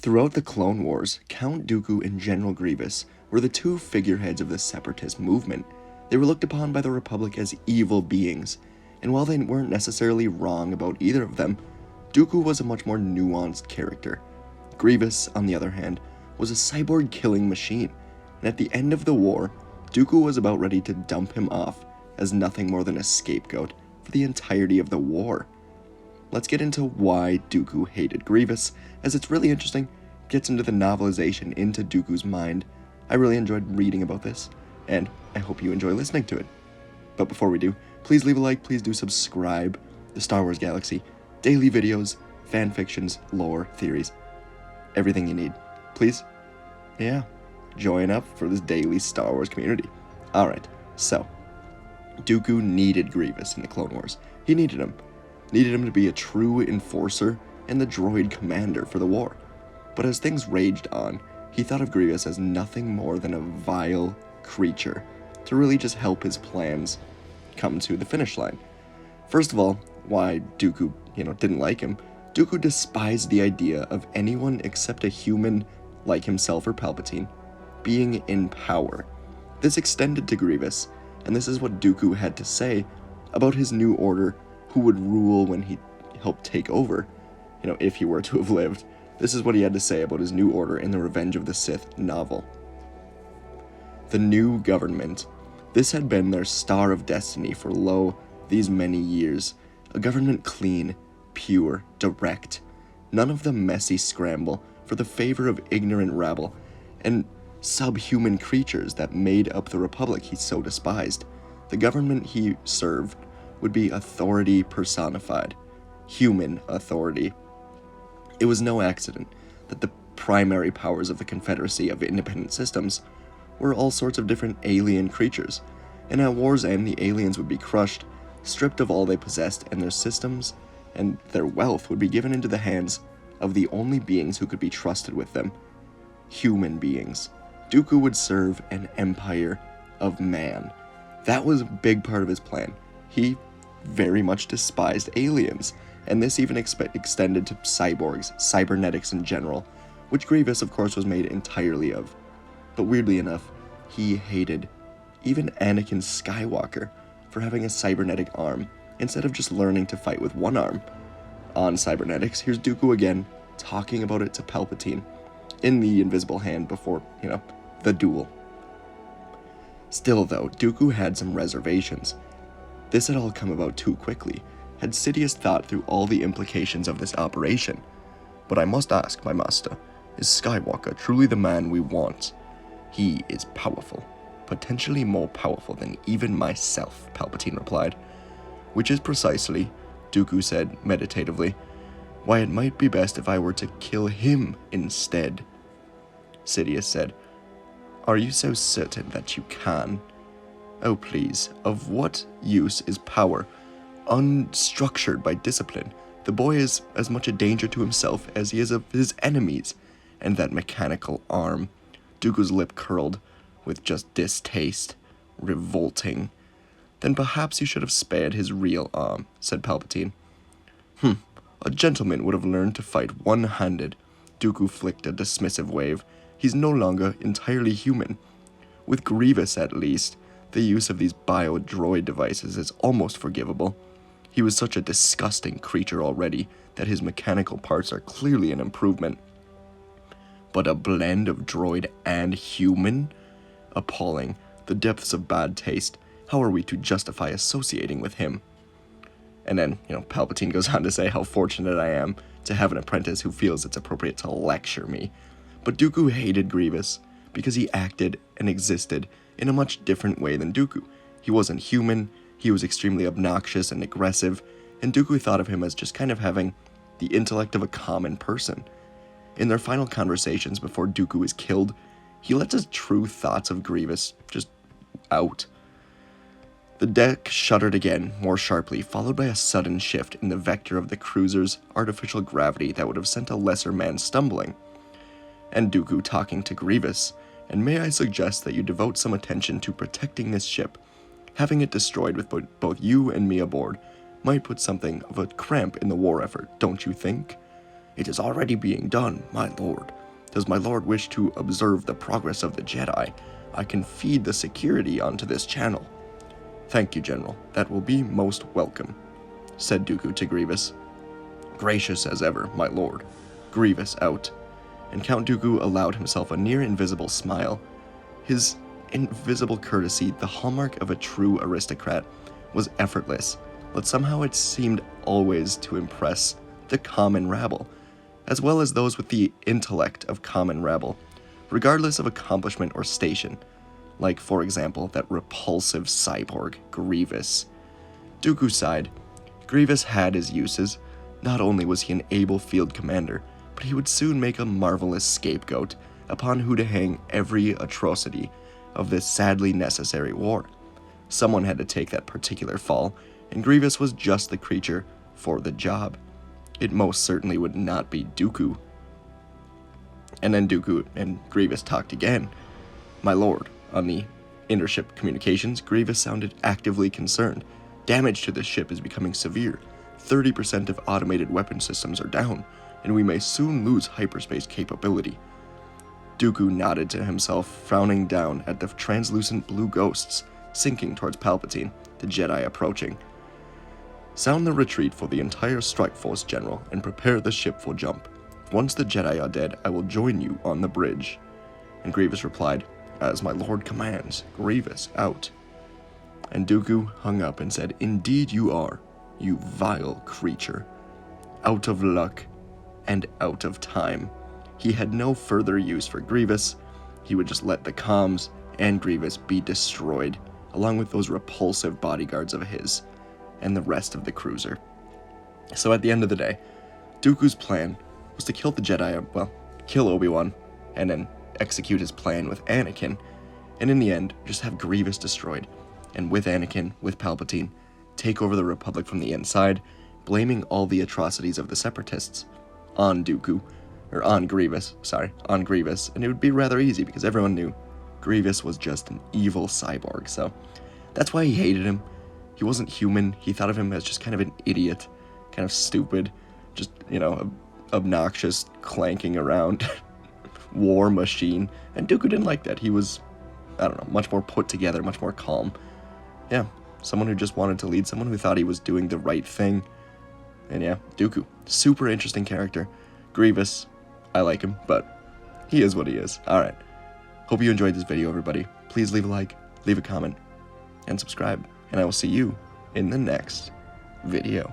Throughout the Clone Wars, Count Dooku and General Grievous were the two figureheads of the separatist movement. They were looked upon by the Republic as evil beings, and while they weren't necessarily wrong about either of them, Dooku was a much more nuanced character. Grievous, on the other hand, was a cyborg killing machine, and at the end of the war, Dooku was about ready to dump him off as nothing more than a scapegoat for the entirety of the war. Let's get into why Dooku hated Grievous, as it's really interesting, gets into the novelization into Dooku's mind. I really enjoyed reading about this, and I hope you enjoy listening to it. But before we do, please leave a like, please do subscribe. The Star Wars Galaxy, daily videos, fan fictions, lore, theories, everything you need. Please, join up for this daily Star Wars community. Alright, so, Dooku needed Grievous in the Clone Wars. He needed him to be a true enforcer and the droid commander for the war. But as things raged on, he thought of Grievous as nothing more than a vile creature to really just help his plans come to the finish line. First of all, why Dooku, didn't like him. Dooku despised the idea of anyone except a human like himself or Palpatine being in power. This extended to Grievous, and this is what Dooku had to say about his new order, who would rule when he helped take over, if he were to have lived. This is what he had to say about his new order in the Revenge of the Sith novel. The new government. This had been their star of destiny for these many years. A government clean, pure, direct. None of the messy scramble for the favor of ignorant rabble and subhuman creatures that made up the Republic he so despised. The government he served would be authority personified. Human authority. It was no accident that the primary powers of the Confederacy of Independent Systems were all sorts of different alien creatures, and at war's end the aliens would be crushed, stripped of all they possessed, and their systems and their wealth would be given into the hands of the only beings who could be trusted with them. Human beings. Dooku would serve an empire of man. That was a big part of his plan. He very much despised aliens, and this even extended to cyborgs, cybernetics in general, which Grievous, of course, was made entirely of. But weirdly enough, he hated even Anakin Skywalker for having a cybernetic arm, instead of just learning to fight with one arm. On cybernetics, here's Dooku again, talking about it to Palpatine, in the invisible hand before, the duel. Still though, Dooku had some reservations. This had all come about too quickly. Had Sidious thought through all the implications of this operation? But I must ask, my master, is Skywalker truly the man we want? He is powerful, potentially more powerful than even myself, Palpatine replied. Which is precisely, Dooku said meditatively, why it might be best if I were to kill him instead. Sidious said, are you so certain that you can? Oh please, of what use is power, unstructured by discipline? The boy is as much a danger to himself as he is of his enemies. And that mechanical arm. Dooku's lip curled with just distaste. Revolting. Then perhaps you should have spared his real arm, said Palpatine. A gentleman would have learned to fight one-handed. Dooku flicked a dismissive wave. He's no longer entirely human. With Grievous, at least, the use of these bio-droid devices is almost forgivable. He was such a disgusting creature already that his mechanical parts are clearly an improvement. But a blend of droid and human? Appalling. The depths of bad taste. How are we to justify associating with him? And then, Palpatine goes on to say how fortunate I am to have an apprentice who feels it's appropriate to lecture me. But Dooku hated Grievous because he acted and existed in a much different way than Dooku. He wasn't human, he was extremely obnoxious and aggressive, and Dooku thought of him as just kind of having the intellect of a common person. In their final conversations before Dooku is killed, he lets his true thoughts of Grievous just out. The deck shuddered again, more sharply, followed by a sudden shift in the vector of the cruiser's artificial gravity that would have sent a lesser man stumbling. And Dooku talking to Grievous, and may I suggest that you devote some attention to protecting this ship. Having it destroyed with both you and me aboard might put something of a cramp in the war effort, don't you think? "It is already being done, my lord. Does my lord wish to observe the progress of the Jedi? I can feed the security onto this channel." "Thank you, General. That will be most welcome," said Dooku to Grievous. "Gracious as ever, my lord. Grievous out." And Count Dooku allowed himself a near-invisible smile. His invisible courtesy, the hallmark of a true aristocrat, was effortless, but somehow it seemed always to impress the common rabble, as well as those with the intellect of common rabble, regardless of accomplishment or station, like, for example, that repulsive cyborg, Grievous. Dooku sighed. Grievous had his uses. Not only was he an able field commander, but he would soon make a marvelous scapegoat upon who to hang every atrocity of this sadly necessary war. Someone had to take that particular fall, and Grievous was just the creature for the job. It most certainly would not be Dooku. And then Dooku and Grievous talked again. "My lord," on the intership communications, Grievous sounded actively concerned. "Damage to the ship is becoming severe. 30% of automated weapon systems are down, and we may soon lose hyperspace capability." Dooku nodded to himself, frowning down at the translucent blue ghosts sinking towards Palpatine, the Jedi approaching. "Sound the retreat for the entire strike force, General, and prepare the ship for jump. Once the Jedi are dead, I will join you on the bridge." And Grievous replied, "As my lord commands, Grievous out." And Dooku hung up and said, "Indeed you are, you vile creature. Out of luck and out of time." He had no further use for Grievous. He would just let the comms and Grievous be destroyed, along with those repulsive bodyguards of his and the rest of the cruiser. So at the end of the day, Dooku's plan was to kill the Jedi, well, kill Obi-Wan, and then execute his plan with Anakin, and in the end, just have Grievous destroyed, and with Anakin, with Palpatine, take over the Republic from the inside, blaming all the atrocities of the Separatists on Dooku, or on Grievous, and it would be rather easy because everyone knew Grievous was just an evil cyborg, so that's why he hated him. He wasn't human. He thought of him as just kind of an idiot, kind of stupid, just, obnoxious, clanking around war machine, and Dooku didn't like that. He was, much more put together, much more calm. Yeah, someone who just wanted to lead, someone who thought he was doing the right thing. And yeah, Dooku, super interesting character. Grievous, I like him, but he is what he is. Alright, hope you enjoyed this video, everybody. Please leave a like, leave a comment, and subscribe, and I will see you in the next video.